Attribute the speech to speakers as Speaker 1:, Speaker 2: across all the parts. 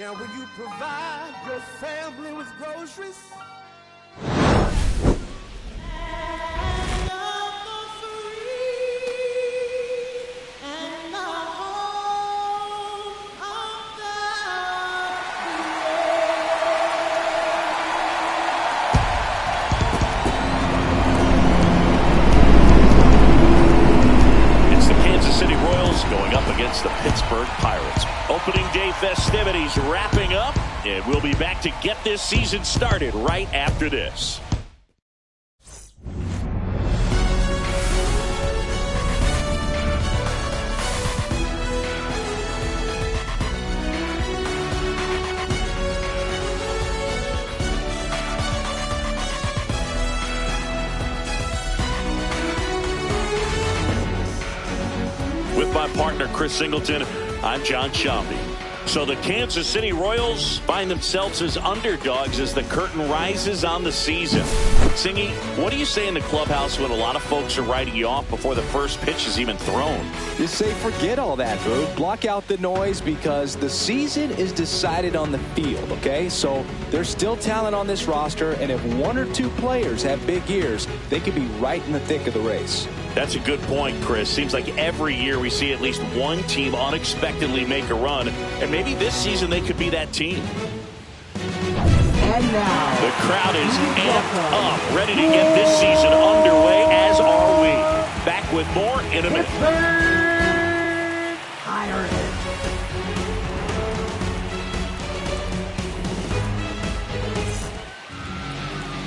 Speaker 1: Now will you provide your family with groceries?
Speaker 2: Going up against the Pittsburgh Pirates. Opening day festivities wrapping up, and we'll be back to get this season started right after this. With my partner, Chris Singleton, I'm John Shambi. So the Kansas City Royals find themselves as underdogs as the curtain rises on the season. Singy, what do you say in the clubhouse when a lot of folks are writing you off before the first pitch is even thrown?
Speaker 3: Just say forget all that, boo. Block out the noise because the season is decided on the field, okay? So there's still talent on this roster, and if one or two players have big years, they could be right in the thick of the race.
Speaker 2: That's a good point, Chris. Seems like every year we see at least one team unexpectedly make a run, and maybe this season they could be that team.
Speaker 4: And now,
Speaker 2: the crowd is amped up, ready to get this season underway, as are we. Back with more in a minute.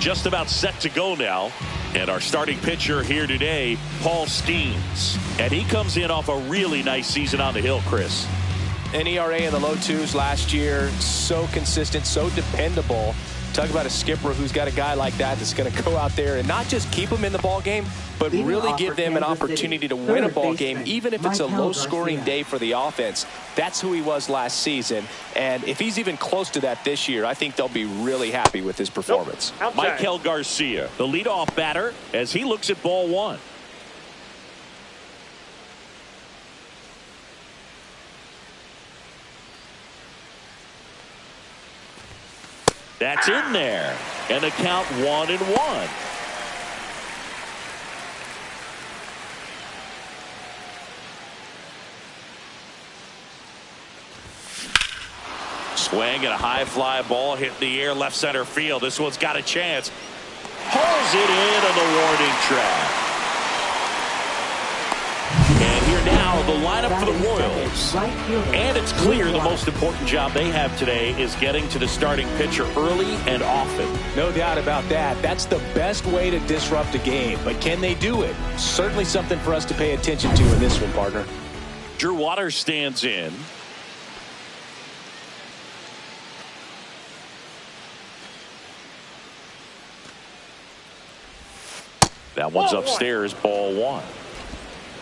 Speaker 2: Just about set to go now. And our starting pitcher here today, Paul Skeens. And he comes in off a really nice season on the hill, Chris.
Speaker 3: An ERA in the low twos last year. So consistent, so dependable. Talk about a skipper who's got a guy like that that's going to go out there and not just keep them in the ball game, but really give them an opportunity to win a ball game, even if it's a low-scoring day for the offense. That's who he was last season. And if he's even close to that this year, I think they'll be really happy with his performance.
Speaker 2: Maikel Garcia, the leadoff batter, as he looks at ball one. That's in there. And the count 1-1. Swing and a high fly ball hit the air left center field. This one's got a chance. Pulls it in on the warning track. And here now the lineup for the Royals. And it's clear the most important job they have today is getting to the starting pitcher early and often.
Speaker 3: No doubt about that. That's the best way to disrupt a game. But can they do it? Certainly something for us to pay attention to in this one, partner.
Speaker 2: Drew Waters stands in. That one's upstairs, ball one.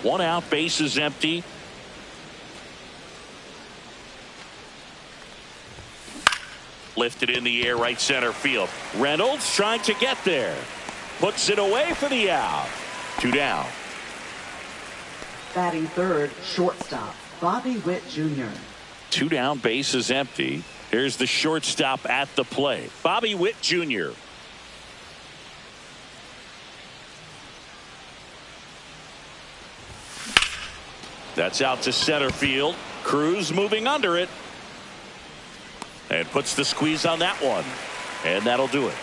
Speaker 2: One out, base is empty. Lifted in the air, right center field. Reynolds trying to get there. Puts it away for the out. Two down.
Speaker 4: Batting third, shortstop, Bobby Witt Jr.
Speaker 2: Two down, base is empty. Here's the shortstop at the plate, Bobby Witt Jr. That's out to center field. Cruz moving under it. And puts the squeeze on that one. And that'll do it.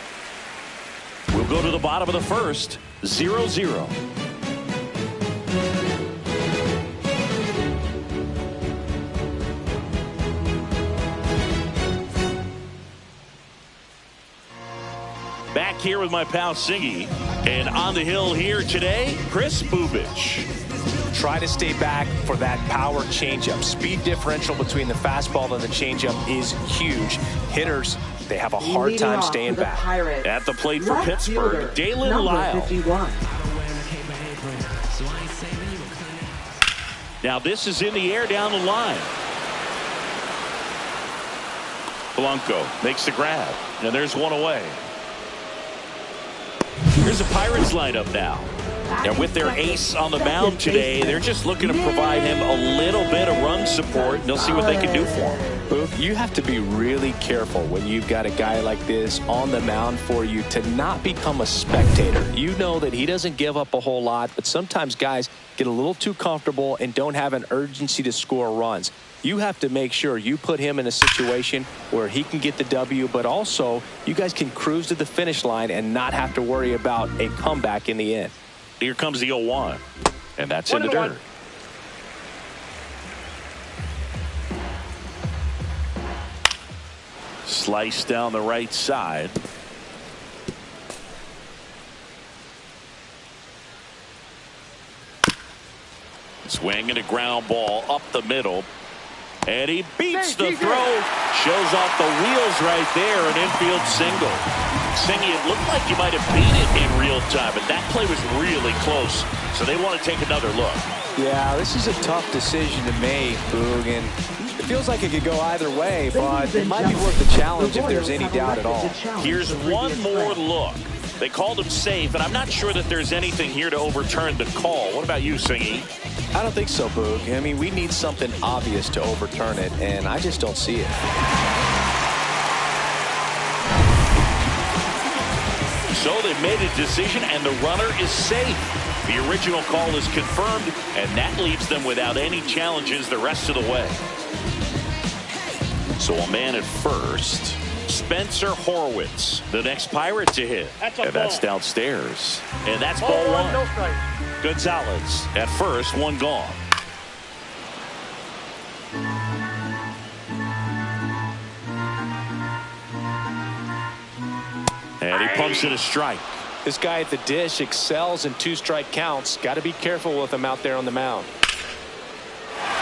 Speaker 2: We'll go to the bottom of the first. 0-0. Back here with my pal Singy. And on the hill here today, Kris Bubic.
Speaker 3: Try to stay back for that power changeup. Speed differential between the fastball and the changeup is huge. Hitters, they have a hard time staying back.
Speaker 2: At the plate for Pittsburgh, Dalen Lyle.
Speaker 4: 51.
Speaker 2: Now this is in the air down the line. Blanco makes the grab, and there's one away. Here's the Pirates lineup now. And with their ace on the mound today, they're just looking to provide him a little bit of run support, and they'll see what they can do for him.
Speaker 3: Boog, you have to be really careful when you've got a guy like this on the mound for you to not become a spectator. You know that he doesn't give up a whole lot, but sometimes guys get a little too comfortable and don't have an urgency to score runs. You have to make sure you put him in a situation where he can get the W, but also you guys can cruise to the finish line and not have to worry about a comeback in the end.
Speaker 2: Here comes the 0-1, and that's in the dirt. Slice down the right side. Swing and a ground ball up the middle. And he beats the throw. Shows off the wheels right there. An infield single. Singy, it looked like you might have beat it in real time, but that play was really close. So they want to take another look.
Speaker 3: Yeah, this is a tough decision to make, Boog, and it feels like it could go either way, but it might be worth the challenge if there's any doubt at all.
Speaker 2: Here's one more look. They called him safe, and I'm not sure that there's anything here to overturn the call. What about you, Singy?
Speaker 3: I don't think so, Boog. I mean, we need something obvious to overturn it, and I just don't see it.
Speaker 2: So they made a decision, and the runner is safe. The original call is confirmed, and that leaves them without any challenges the rest of the way. So a man at first. Spencer Horwitz, the next Pirate to hit. That's downstairs. And that's ball one.
Speaker 5: No strike.
Speaker 2: Gonzalez at first, one gone. And he pumps in a strike.
Speaker 3: This guy at the dish excels in two-strike counts. Got to be careful with him out there on the mound.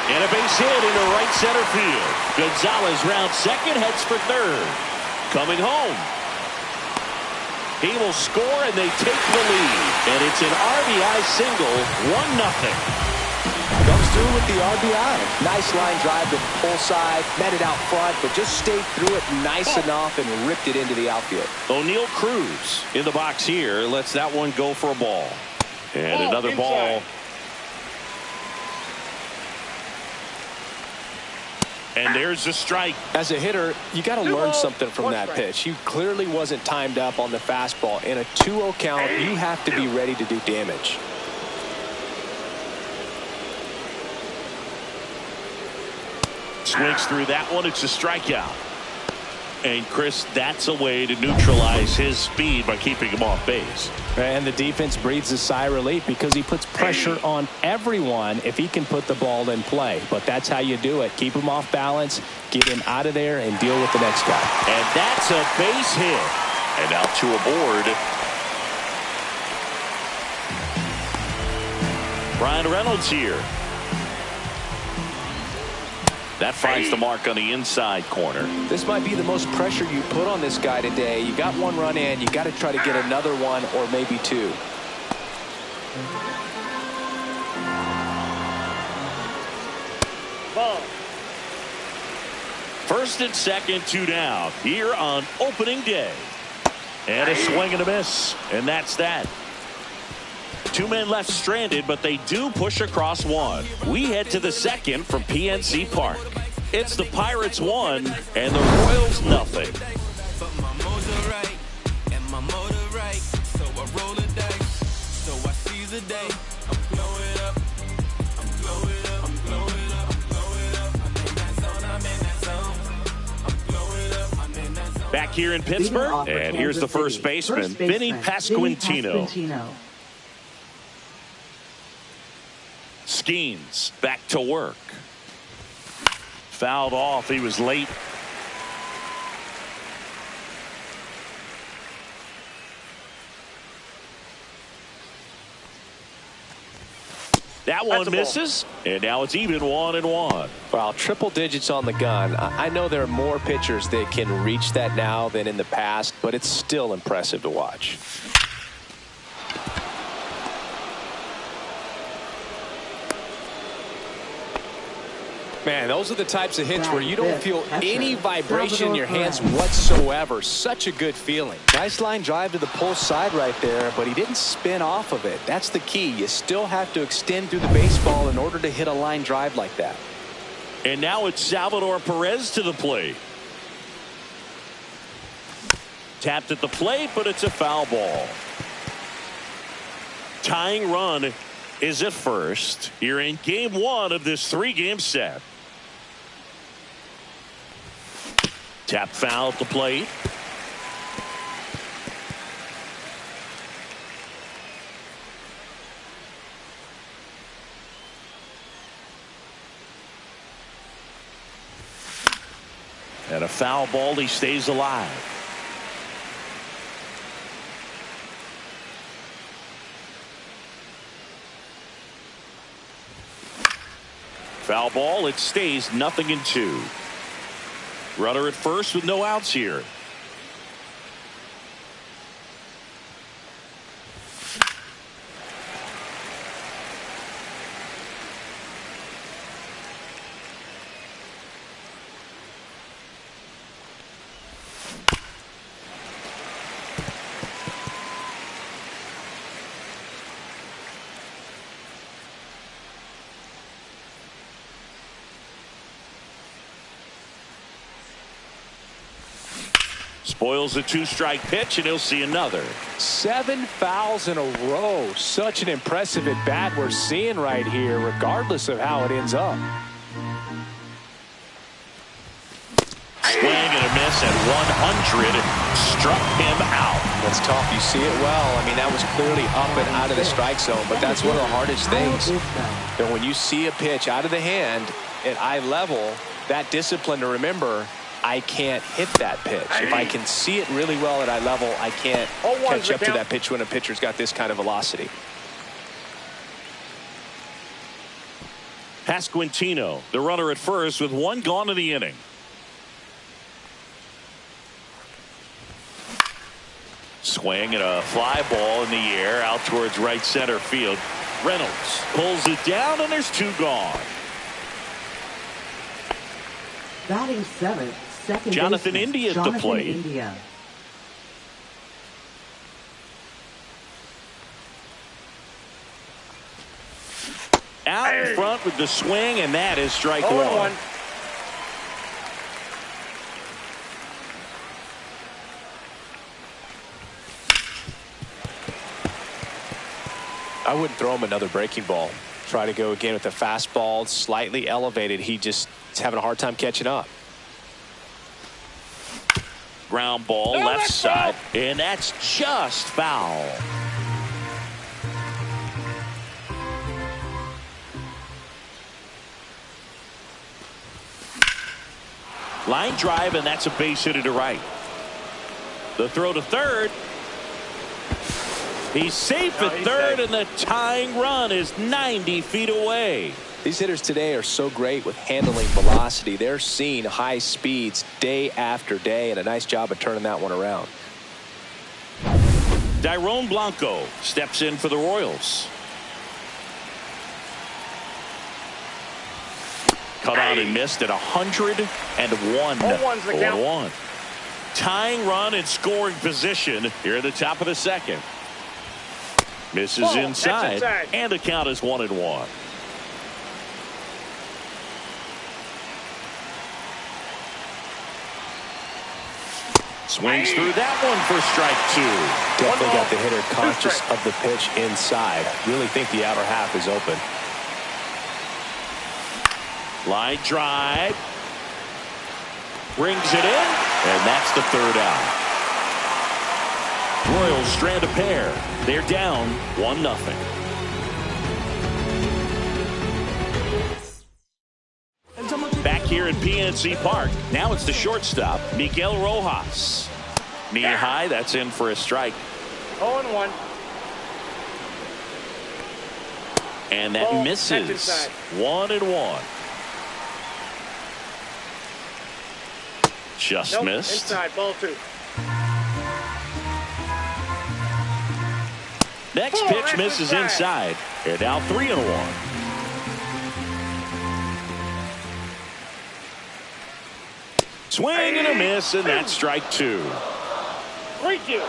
Speaker 2: And a base hit into right center field. Gonzalez rounds second, heads for third. Coming home. He will score, and they take the lead. And it's an RBI single, 1-0.
Speaker 3: Comes through with the RBI. Nice line drive to the pull side, met it out front, but just stayed through it nice enough and ripped it into the outfield.
Speaker 2: O'Neal Cruz in the box here lets that one go for a ball. And another ball. And there's the strike.
Speaker 3: As a hitter, you got to learn something from that pitch. He clearly wasn't timed up on the fastball. In a 2-0 count, you have to be ready to do damage.
Speaker 2: Swings through that one. It's a strikeout. And Chris, that's a way to neutralize his speed by keeping him off base.
Speaker 6: And the defense breathes a sigh of relief because he puts pressure on everyone if he can put the ball in play. But that's how you do it. Keep him off balance, get him out of there, and deal with the next guy.
Speaker 2: And that's a base hit. And out to a board. Brian Reynolds here. That finds the mark on the inside corner.
Speaker 3: This might be the most pressure you put on this guy today. You got one run in. You got to try to get another one or maybe two.
Speaker 5: Ball.
Speaker 2: First and second, 2 down here on opening day. And a swing and a miss. And that's that. 2 men left stranded, but they do push across one. We head to the second from PNC Park. It's the Pirates 1 and the Royals nothing. Back here in Pittsburgh, and here's the first baseman, Vinny Pasquantino. Skeens back to work. Fouled off. He was late. That one misses, and now it's even 1-1.
Speaker 3: Wow, triple digits on the gun. I know there are more pitchers that can reach that now than in the past, but it's still impressive to watch. Man, those are the types of hits where you don't feel any vibration in your hands
Speaker 4: Salvador
Speaker 3: whatsoever. Such a good feeling. Nice line drive to the pull side right there, but he didn't spin off of it. That's the key. You still have to extend through the baseball in order to hit a line drive like that.
Speaker 2: And now it's Salvador Perez to the plate. Tapped at the plate, but it's a foul ball. Tying run is at first. You're in game one of this 3-game set. Tap foul at the plate. And a foul ball. He stays alive. Foul ball. It stays 0-2. Runner at first with no outs here. Spoils a 2-strike pitch, and he'll see another.
Speaker 3: 7 fouls in a row. Such an impressive at bat we're seeing right here, regardless of how it ends up.
Speaker 2: Swing and a miss at 100. Struck him out.
Speaker 3: That's tough. You see it well. I mean, that was clearly up and out of the strike zone, but that's one of the hardest things. And when you see a pitch out of the hand at eye level, that discipline to remember, I can't hit that pitch. If I can see it really well at eye level, I can't catch up to that pitch when a pitcher's got this kind of velocity.
Speaker 2: Pasquantino, the runner at first with 1 gone in the inning. Swing and a fly ball in the air out towards right center field. Reynolds pulls it down, and there's 2 gone.
Speaker 4: Batting 7th, second
Speaker 2: Jonathan
Speaker 4: baseman,
Speaker 2: India at the
Speaker 4: Jonathan
Speaker 2: plate.
Speaker 4: India.
Speaker 2: Out in front with the swing, and that is strike 1.
Speaker 3: I wouldn't throw him another breaking ball. Try to go again with the fastball, slightly elevated. He just is having a hard time catching up.
Speaker 2: Ground ball left side, and that's just foul. Line drive, and that's a base hit to right. The throw to third. He's safe at third, and the tying run is 90 feet away.
Speaker 3: These hitters today are so great with handling velocity. They're seeing high speeds day after day, and a nice job of turning that one around.
Speaker 2: Dairon Blanco steps in for the Royals. Cut on and missed at 101. 0-1. Tying run in scoring position here at the top of the second. Misses inside, and the count is 1-1. Swings through that one for strike 2.
Speaker 3: Definitely got the hitter conscious of the pitch inside. Really think the outer half is open.
Speaker 2: Line drive. Brings it in, and that's the third out. Royals strand a pair. They're down 1-0. Back here at PNC Park, now it's the shortstop, Miguel Rojas. Knee high, that's in for a strike.
Speaker 5: 0-1.
Speaker 2: And that misses. 1-1. Just missed.
Speaker 5: Inside, ball 2.
Speaker 2: Next pitch misses inside. And now 3-1. Swing and a miss, and that's strike 2.
Speaker 1: 3-2.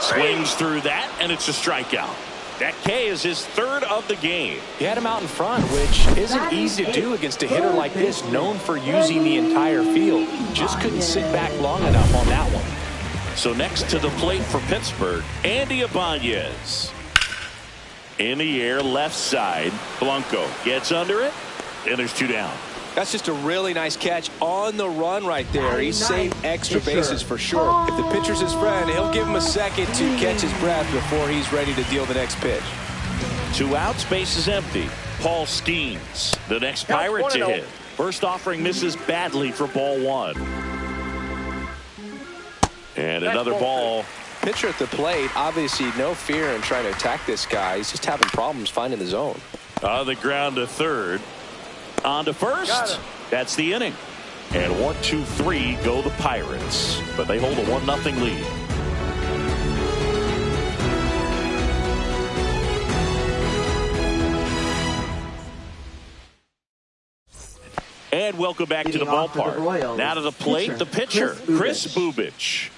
Speaker 2: Swings through that, and it's a strikeout. That K is his 3rd of the game.
Speaker 3: He had him out in front, which isn't easy to do against a hitter like this, known for using the entire field. Just couldn't sit back long enough on that one.
Speaker 2: So next to the plate for Pittsburgh, Andy Ibanez. In the air, left side. Blanco gets under it, and there's 2 down.
Speaker 3: That's just a really nice catch on the run right there. He saved extra bases for sure. If the pitcher's his friend, he'll give him a second to catch his breath before he's ready to deal the next pitch.
Speaker 2: 2 outs, base is empty. Paul Skeens, the next Pirate to hit. First offering misses badly for ball 1. And another ball.
Speaker 3: Pitcher at the plate, obviously no fear in trying to attack this guy. He's just having problems finding the zone.
Speaker 2: On the ground to third. On to first. That's the inning. And 1, 2, 3 go the Pirates. But they hold a 1-0 lead. And welcome back to the ballpark. Now to the plate, the pitcher, Kris Bubic.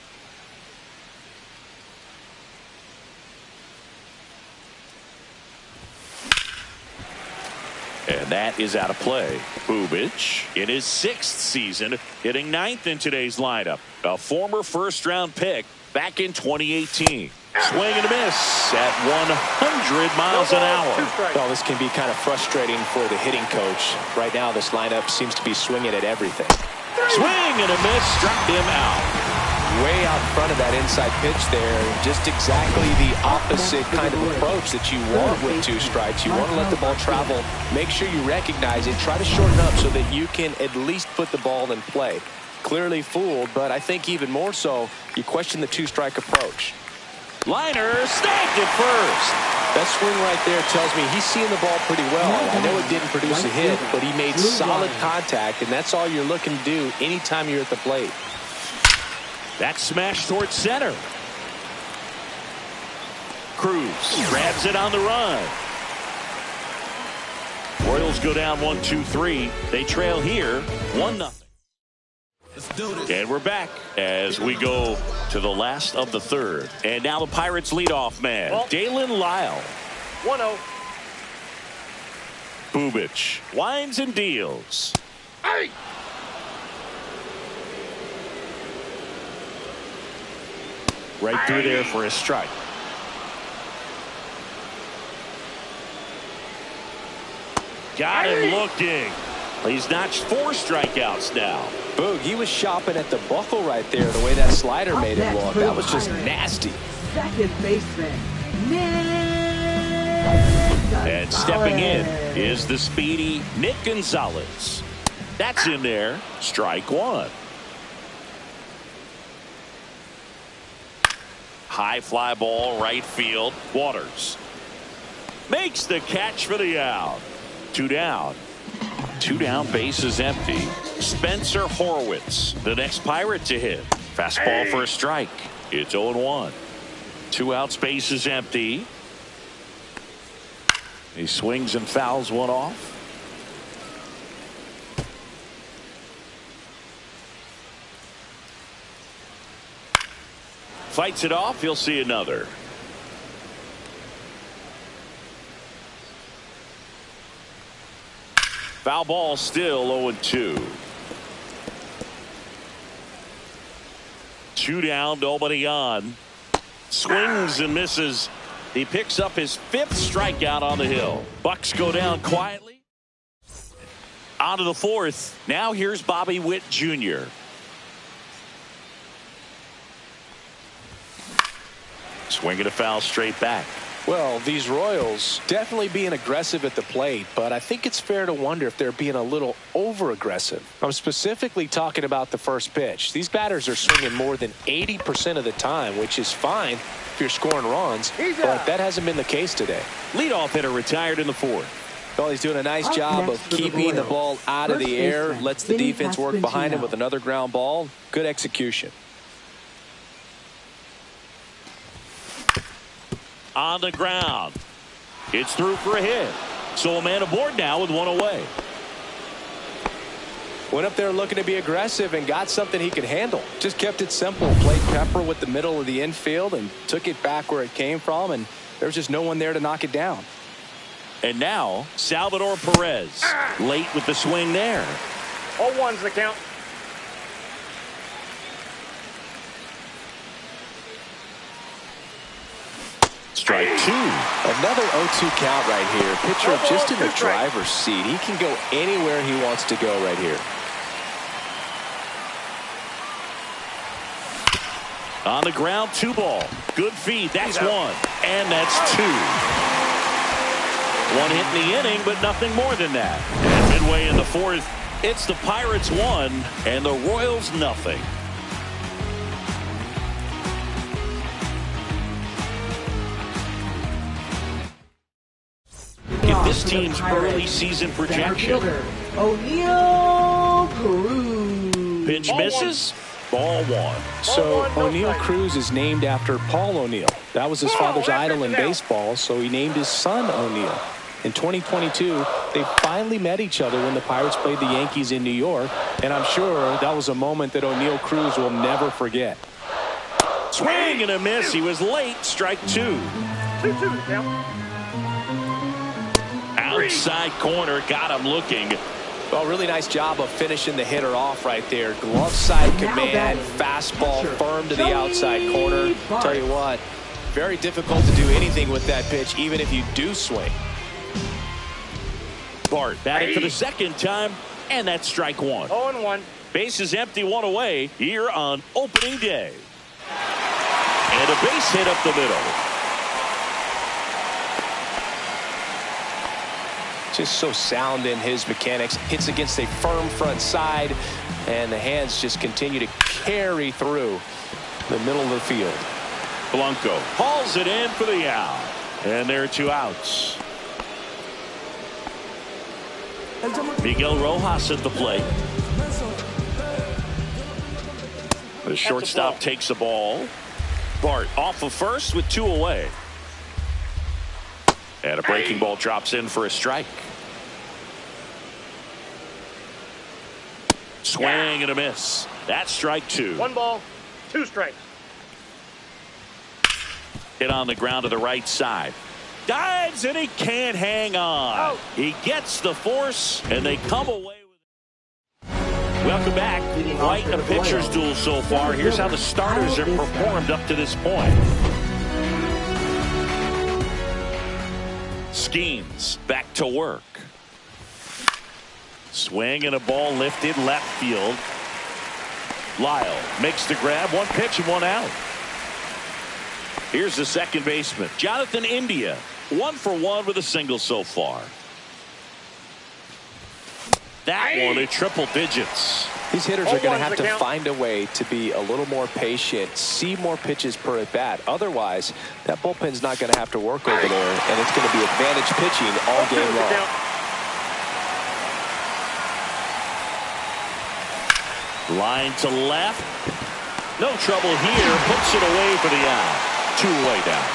Speaker 2: And that is out of play. Bubic in his 6th season, hitting 9th in today's lineup. A former first-round pick back in 2018. Swing and a miss at 100 miles an hour.
Speaker 3: Well, this can be kind of frustrating for the hitting coach. Right now, this lineup seems to be swinging at everything.
Speaker 2: Swing and a miss, struck him out.
Speaker 3: Way out front of that inside pitch there. Just exactly the opposite kind of approach that you want with 2 strikes. You want to let the ball travel. Make sure you recognize it. Try to shorten up so that you can at least put the ball in play. Clearly fooled, but I think even more so, you question the 2-strike approach.
Speaker 2: Liner snagged it first.
Speaker 3: That swing right there tells me he's seeing the ball pretty well. I know it didn't produce a hit, but he made solid contact, and that's all you're looking to do anytime you're at the plate.
Speaker 2: That smash towards center. Cruz grabs it on the run. Royals go down 1, 2, 3. They trail here 1-0. And we're back as we go to the last of the 3rd. And now the Pirates leadoff man, Dalen Lyle.
Speaker 1: 1-0.
Speaker 2: Bubic winds and deals.
Speaker 1: Hey!
Speaker 2: Right through there for a strike. Got him looking. He's notched 4 strikeouts now.
Speaker 3: Boog, he was shopping at the buckle right there, the way that slider made him look. That was just nasty.
Speaker 4: Second baseman, Nick
Speaker 2: And stepping in is the speedy Nick Gonzalez. That's in there. Strike 1. High fly ball, right field. Waters makes the catch for the out. 2 down. 2 down, base is empty. Spencer Horwitz, the next Pirate to hit. Fastball for a strike. It's 0-1. 2 outs, base is empty. He swings and fouls one off. Fights it off. He'll see another. Foul ball, still 0-2. 2 down, nobody on. Swings and misses. He picks up his 5th strikeout on the hill. Bucks go down quietly. On to the 4th. Now here's Bobby Witt Jr. Swinging a foul straight back.
Speaker 3: Well, these Royals definitely being aggressive at the plate, but I think it's fair to wonder if they're being a little over-aggressive. I'm specifically talking about the first pitch. These batters are swinging more than 80% of the time, which is fine if you're scoring runs, but that hasn't been the case today.
Speaker 2: Leadoff hitter retired in the 4th.
Speaker 3: Well, he's doing a nice job of keeping the ball out of the air, lets the defense work behind him with another ground ball. Good execution.
Speaker 2: On the ground. It's through for a hit. So a man aboard now with 1 away.
Speaker 3: Went up there looking to be aggressive and got something he could handle. Just kept it simple. Played Pepper with the middle of the infield and took it back where it came from, and there's just no one there to knock it down.
Speaker 2: And now Salvador Perez late with the swing there.
Speaker 5: 0-1's the count.
Speaker 2: Strike 2.
Speaker 3: Another 0-2 count right here. Pitcher just in the driver's seat. He can go anywhere he wants to go right here.
Speaker 2: On the ground, 2 ball. Good feed. That's 1. And that's 2. 1 hit in the inning, but nothing more than that. And midway in the 4th, it's the Pirates 1 and the Royals nothing. Get this team's early season projection.
Speaker 4: Oneil Cruz.
Speaker 2: Pitch misses. Ball 1.
Speaker 3: So Oneil Cruz is named after Paul O'Neill. That was his father's idol in baseball, so he named his son O'Neill. In 2022, they finally met each other when the Pirates played the Yankees in New York, and I'm sure that was a moment that Oneil Cruz will never forget.
Speaker 2: Swing and a miss. He was late. Strike 2.
Speaker 5: 2-2 now.
Speaker 2: Outside corner. Got him looking.
Speaker 3: Well, really nice job of finishing the hitter off right there. Glove side command, fastball firm to the outside corner. Tell you what, very difficult to do anything with that pitch, even if you do swing.
Speaker 2: Bart batting for the second time, and that's strike 1.
Speaker 5: 0-1.
Speaker 2: Base is empty, 1 away here on opening day. And a base hit up the middle.
Speaker 3: Just so sound in his mechanics. Hits against a firm front side, and the hands just continue to carry through the middle of the field.
Speaker 2: Blanco hauls it in for the out. And there are 2 outs. Miguel Rojas at the plate. The shortstop takes the ball. Bart off of first with 2 away. And a breaking ball drops in for a strike. Swing and a miss. That's strike 2.
Speaker 5: 1 ball, 2 strikes.
Speaker 2: Hit on the ground to the right side. Dives and he can't hang on. He gets the force and they come away with it. Welcome back. Quite a pitcher's duel so far. Here's how the starters have performed up to this point. Skeens back to work. Swing and a ball lifted left field. Lyle makes the grab. 1 pitch and 1 out. Here's the second baseman, Jonathan India. 1 for 1 with a single so far. That one at triple digits.
Speaker 3: These hitters are going to have to find a way to be a little more patient, see more pitches per at bat. Otherwise, that bullpen's not going to have to work over there, and it's going to be advantage pitching all game long.
Speaker 2: Line to left. No trouble here. Puts it away for the out. 2 away down.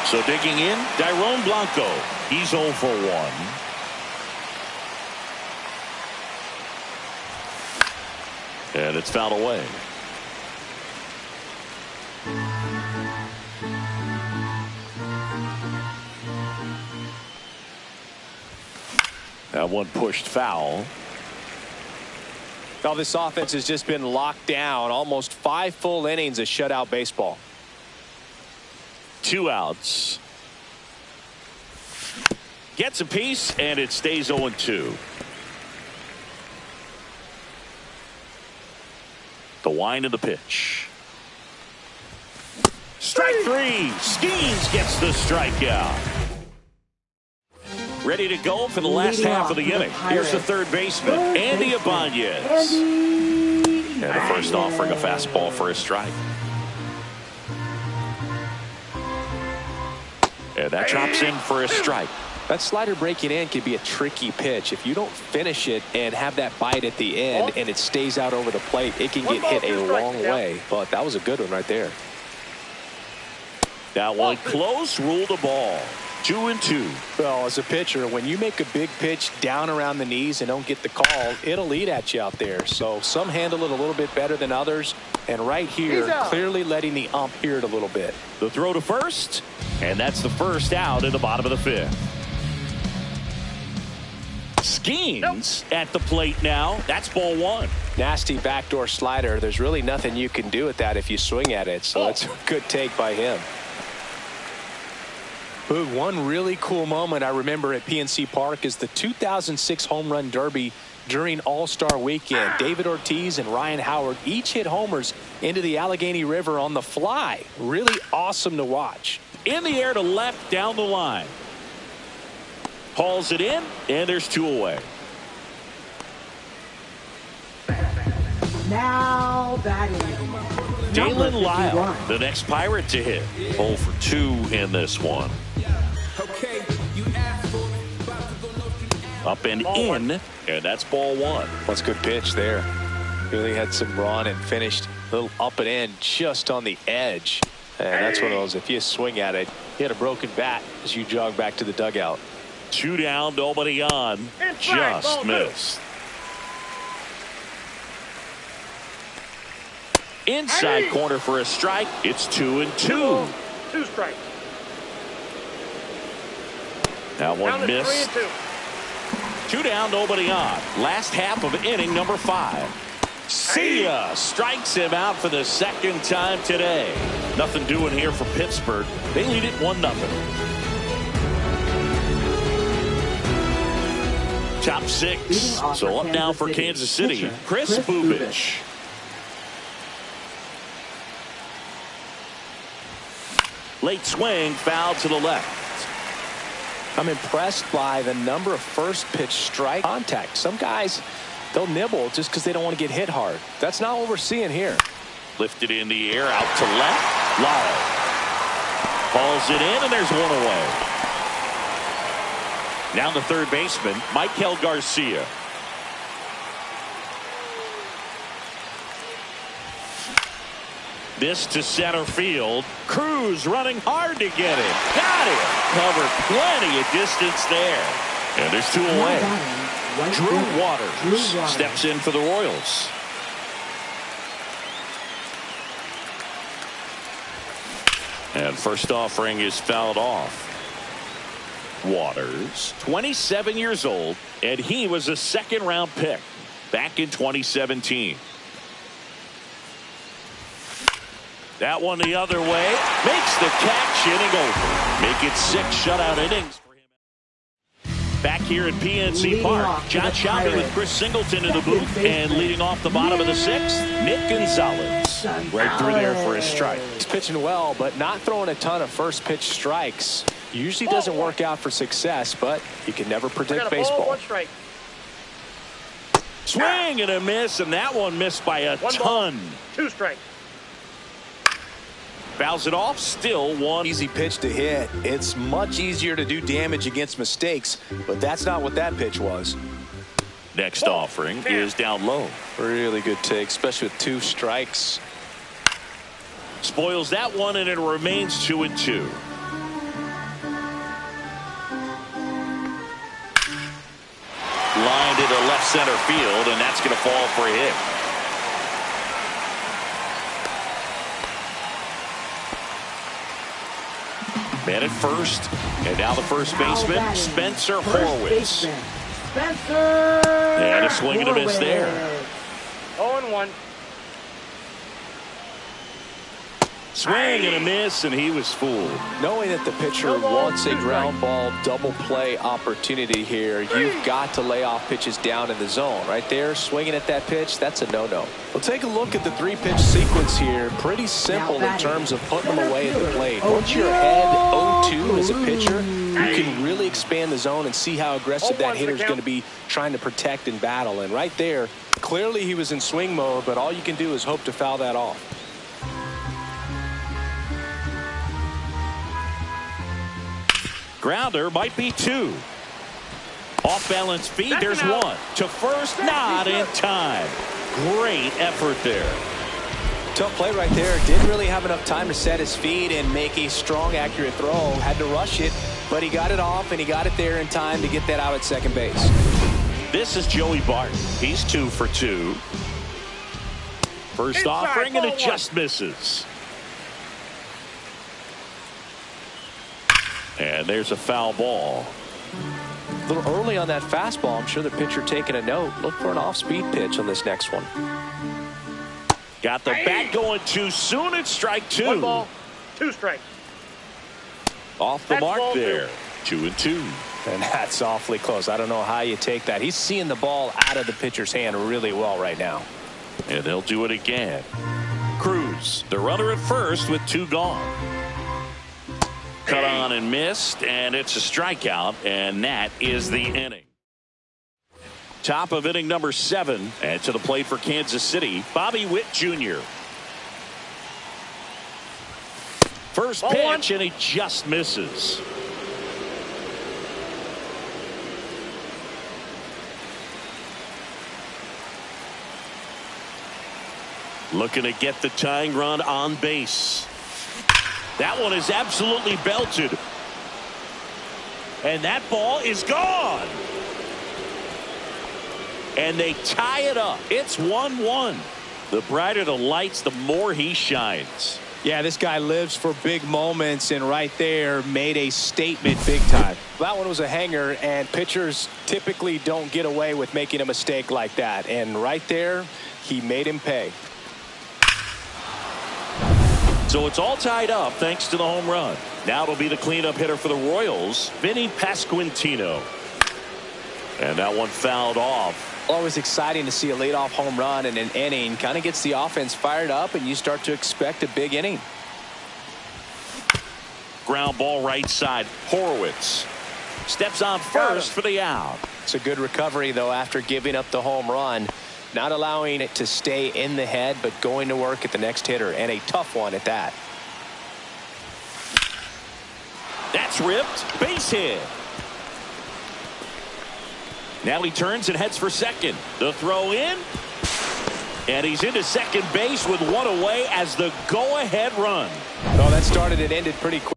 Speaker 2: So digging in, Dairon Blanco. He's 0 for 1. And it's fouled away. That one pushed foul.
Speaker 3: Well, this offense has just been locked down. Almost 5 full innings of shutout baseball.
Speaker 2: 2 outs. Gets a piece, and it stays 0-2. The wind of the pitch. Strike 3. Skeens gets the strikeout. Ready to go for the last half of the inning. Here's the third baseman, Andy Ibanez. And the first offering a fastball for a strike. And that drops in for a strike.
Speaker 3: That slider breaking in can be a tricky pitch. If you don't finish it and have that bite at the end and it stays out over the plate, it can get hit a long way. But that was a good one right there.
Speaker 2: That one close, ruled a ball. 2-2.
Speaker 3: Well, as a pitcher, when you make a big pitch down around the knees and don't get the call, it'll eat at you out there. So some handle it a little bit better than others. And right here, clearly letting the ump hear it a little bit.
Speaker 2: The throw to first, and that's the first out in the bottom of the fifth. Skeens at the plate now. That's ball one.
Speaker 3: Nasty backdoor slider. There's really nothing you can do with that if you swing at it. So it's a good take by him. Boog, one really cool moment I remember at PNC Park is the 2006 Home Run Derby during All-Star Weekend. David Ortiz and Ryan Howard each hit homers into the Allegheny River on the fly. Really awesome to watch.
Speaker 2: In the air to left down the line. Hauls it in, and there's 2 away.
Speaker 4: Now batting.
Speaker 2: Dalen Lyle, the next Pirate to hit. 0 for 2 in this one. Up and in, and that's ball one.
Speaker 3: That's a good pitch there. Really had some run and finished a little up and in just on the edge. And that's one of those, if you swing at it, you had a broken bat as you jog back to the dugout.
Speaker 2: 2 down, nobody on. Just missed. Inside corner for a strike. It's 2-2.
Speaker 5: 2 strikes.
Speaker 2: That one
Speaker 5: Down to
Speaker 2: missed.
Speaker 5: 3-2.
Speaker 2: 2 down, nobody on. Last half of inning number 5. See ya. Strikes him out for the second time today. Nothing doing here for Pittsburgh. They lead it 1-0. Top 6. So up now for Kansas City. Kris Bubic. Late swing, foul to the left.
Speaker 3: I'm impressed by the number of first pitch strike contact. Some guys, they'll nibble just because they don't want to get hit hard. That's not what we're seeing here.
Speaker 2: Lifted in the air, out to left. Lyle hauls it in, and there's 1 away. Now the third baseman, Maikel Garcia. This to center field. Cruz running hard to get it. Got it. Covered plenty of distance there. And there's 2 away. Drew Waters steps in for the Royals. And first offering is fouled off. Waters, 27 years old, and he was a second-round pick back in 2017. That one the other way. Makes the catch, inning over. Make it 6 shutout innings for him. Back here at PNC Park, John Shelby with Chris Singleton in the booth, and leading off the bottom of the 6th, Nick Gonzalez. Right through there for his strike.
Speaker 3: He's pitching well, but not throwing a ton of first pitch strikes. Usually doesn't work out for success, but you can never predict baseball.
Speaker 5: 1 strike.
Speaker 2: Swing and a miss, and that one missed by a ton.
Speaker 5: 2 strikes.
Speaker 2: Fouls it off, still 1.
Speaker 3: Easy pitch to hit. It's much easier to do damage against mistakes, but that's not what that pitch was.
Speaker 2: Next offering is down low.
Speaker 3: Really good take, especially with 2 strikes.
Speaker 2: Spoils that one, and it remains 2-2. Lined into left center field, and that's going to fall for a hit. Man at first, and now the first baseman, Spencer Horwitz. And a swing and a miss there.
Speaker 5: 0-1.
Speaker 2: Swing and a miss, and he was fooled.
Speaker 3: Knowing that the pitcher wants a ground ball double play opportunity here, you've got to lay off pitches down in the zone. Right there, swinging at that pitch, that's a no-no. We'll take a look at the 3-pitch sequence here. Pretty simple in terms of putting them away at the plate. Once you're ahead 0-2 as a pitcher, you can really expand the zone and see how aggressive that hitter's going to be trying to protect and battle. And right there, clearly he was in swing mode, but all you can do is hope to foul that off.
Speaker 2: Grounder might be 2. Off balance feed, there's 1. To first, not in time. Great effort there.
Speaker 3: Tough play right there. Didn't really have enough time to set his feet and make a strong, accurate throw. Had to rush it, but he got it off, and he got it there in time to get that out at second base.
Speaker 2: This is Joey Barton. He's 2 for 2. First
Speaker 5: Inside,
Speaker 2: offering, and it
Speaker 5: ball
Speaker 2: just misses. And there's a foul ball.
Speaker 3: A little early on that fastball. I'm sure the pitcher taking a note. Look for an off-speed pitch on this next one.
Speaker 2: Got the bat going too soon. It's strike 2.
Speaker 5: 1 ball, 2 strikes.
Speaker 2: Off the
Speaker 5: That's
Speaker 2: mark
Speaker 5: ball
Speaker 2: there. 2 and 2.
Speaker 3: And that's awfully close. I don't know how you take that. He's seeing the ball out of the pitcher's hand really well right now.
Speaker 2: And they'll do it again. Cruz, the runner at first with 2 gone. Cut on and missed, and it's a strikeout, and that is the inning. Top of inning number 7, and to the plate for Kansas City, Bobby Witt Jr. First pitch, and he just misses. Looking to get the tying run on base. That one is absolutely belted. And that ball is gone. And they tie it up. It's 1-1. The brighter the lights, the more he shines.
Speaker 3: Yeah, this guy lives for big moments, and right there made a statement big time. That one was a hanger, and pitchers typically don't get away with making a mistake like that. And right there, he made him pay.
Speaker 2: So it's all tied up thanks to the home run. Now it'll be the cleanup hitter for the Royals, Vinny Pasquantino. And that one fouled off.
Speaker 3: Always exciting to see a leadoff home run in an inning. Kind of gets the offense fired up, and you start to expect a big inning.
Speaker 2: Ground ball right side. Horowitz steps on first for the out.
Speaker 3: It's a good recovery, though, after giving up the home run. Not allowing it to stay in the head, but going to work at the next hitter, and a tough one at that.
Speaker 2: That's ripped. Base hit. Now he turns and heads for second. The throw in. And he's into second base with 1 away as the go-ahead run.
Speaker 3: Oh, that started and ended pretty quick.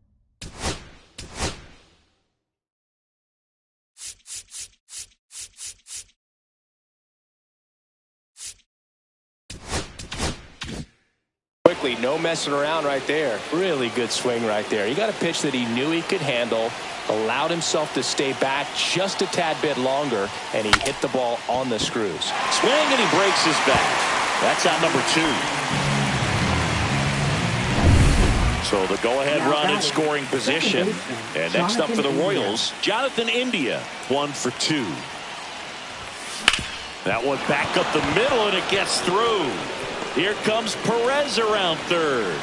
Speaker 3: Quickly, no messing around right there. Really good swing right there. He got a pitch that he knew he could handle, allowed himself to stay back just a tad bit longer, and he hit the ball on the screws.
Speaker 2: Swing, and he breaks his back. That's out number 2. So the go-ahead run in scoring position. And next up for the Royals, Jonathan India, 1 for 2. That one back up the middle, and it gets through. Here comes Perez around third.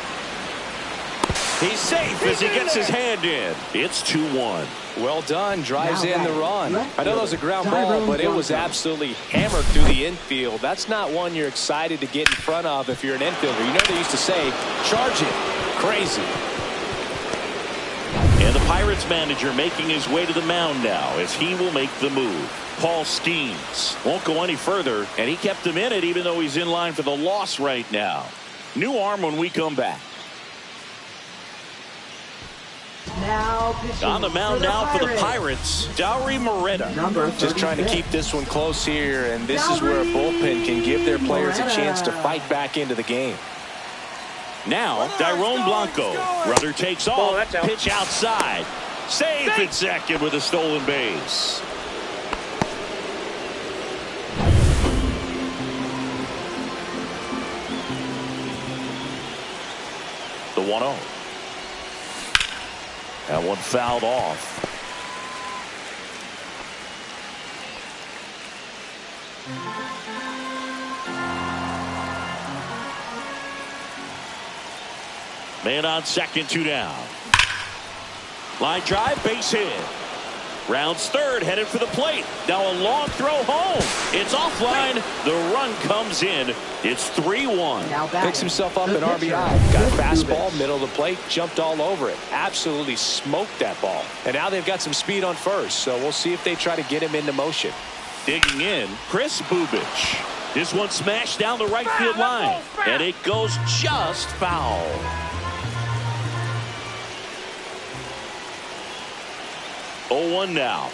Speaker 2: He's safe as he gets his hand in. It's 2-1.
Speaker 3: Well done. Drives in the run. I know that was a ground ball, but it was absolutely hammered through the infield. That's not one you're excited to get in front of if you're an infielder. You know they used to say, charge it. Crazy.
Speaker 2: And the Pirates manager making his way to the mound now as he will make the move. Paul Skeens won't go any further, and he kept him in it even though he's in line for the loss right now. New arm when we come back. On the mound now for the Pirates, Dauri Moreta.
Speaker 3: Just trying to keep this one close here, and this is where a bullpen can give their players a chance to fight back into the game.
Speaker 2: Now, Dairon Blanco. Runner takes off. Pitch outside. Safe at second with a stolen base. The 1-0. That one fouled off. Man on second, 2 down. Line drive, base hit. Rounds third, headed for the plate. Now a long throw home. It's offline. The run comes in. It's 3-1.
Speaker 3: Picks himself up an RBI. Got a fastball, middle of the plate, jumped all over it. Absolutely smoked that ball. And now they've got some speed on first, so we'll see if they try to get him into motion.
Speaker 2: Digging in, Chris Bubich. This one smashed down the right field line, and it goes just foul. Oh, 1 now.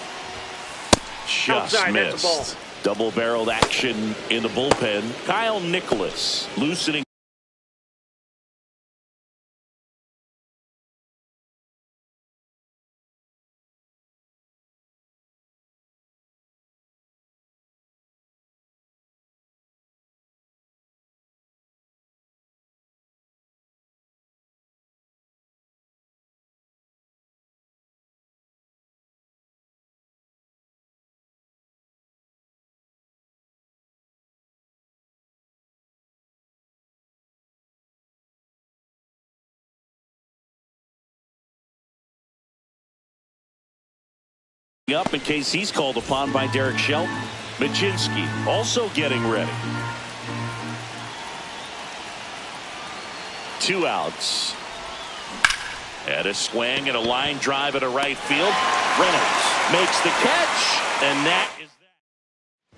Speaker 2: Just
Speaker 5: Outside,
Speaker 2: missed.
Speaker 5: that's a ball.
Speaker 2: Double-barreled action in the bullpen. Kyle Nicholas loosening. Up in case he's called upon by Derek Shelton. Majinski also getting ready. 2 outs. And a swing and a line drive at a right field. Reynolds makes the catch, and that is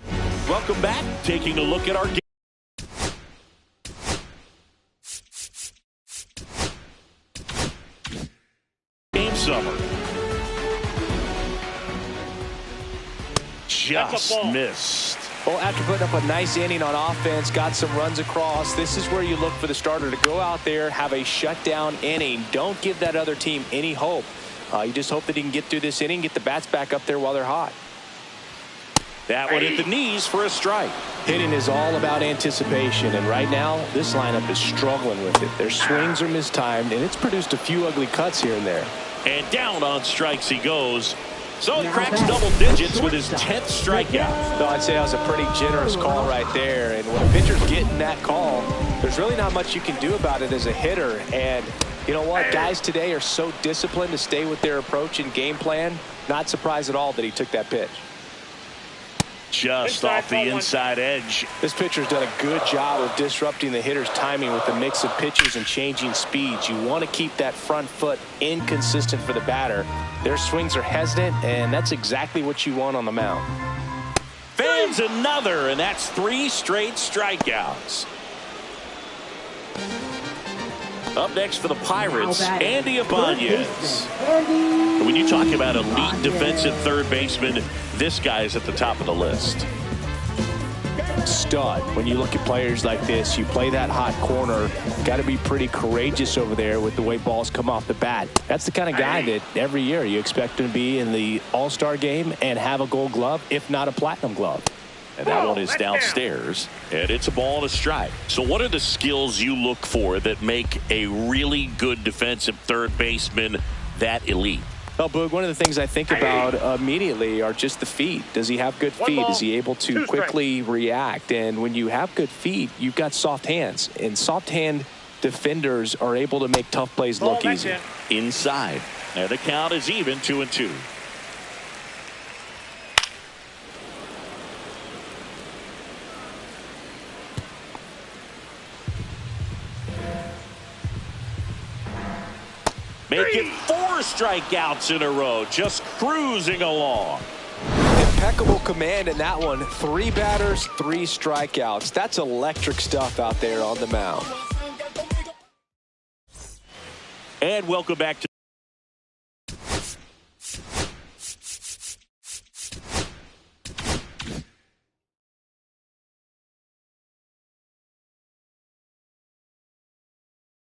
Speaker 2: that. Welcome back. Taking a look at our game. Summer. Just missed.
Speaker 3: Well, after putting up a nice inning on offense, got some runs across, this is where you look for the starter to go out there, have a shutdown inning. Don't give that other team any hope. You just hope that he can get through this inning, get the bats back up there while they're hot.
Speaker 2: That one hit the knees for a strike.
Speaker 6: Hitting is all about anticipation, and right now this lineup is struggling with it. Their swings are mistimed, and it's produced a few ugly cuts here and there.
Speaker 2: And down on strikes he goes. So he cracks double digits with his 10th strikeout.
Speaker 3: No, I'd say that was a pretty generous call right there. And when a pitcher's getting that call, there's really not much you can do about it as a hitter. And you know what? Guys today are so disciplined to stay with their approach and game plan. Not surprised at all that he took that pitch.
Speaker 2: Just off the inside edge.
Speaker 3: This pitcher's done a good job of disrupting the hitter's timing with the mix of pitches and changing speeds. You want to keep that front foot inconsistent for the batter. Their swings are hesitant, and that's exactly what you want on the mound.
Speaker 2: Fans another, and that's 3 straight strikeouts. Up next for the Pirates, Andy Ibanez. When you talk about elite defensive third baseman, this guy is at the top of the list.
Speaker 6: Stud. When you look at players like this, you play that hot corner, got to be pretty courageous over there with the way balls come off the bat. That's the kind of guy that every year you expect him to be in the All-Star game and have a gold glove, if not a platinum glove.
Speaker 2: And that one is downstairs, and it's a ball and a strike. So what are the skills you look for that make a really good defensive third baseman that elite?
Speaker 3: Well, Boog, one of the things I think about immediately are just the feet. Does he have good feet? Is he able to quickly react? And when you have good feet, you've got soft hands. And soft hand defenders are able to make tough plays look easy.
Speaker 2: Inside. And the count is even, 2-2. Make it 4 strikeouts in a row, just cruising along.
Speaker 3: Impeccable command in that one. 3 batters, 3 strikeouts. That's electric stuff out there on the mound.
Speaker 2: And welcome back to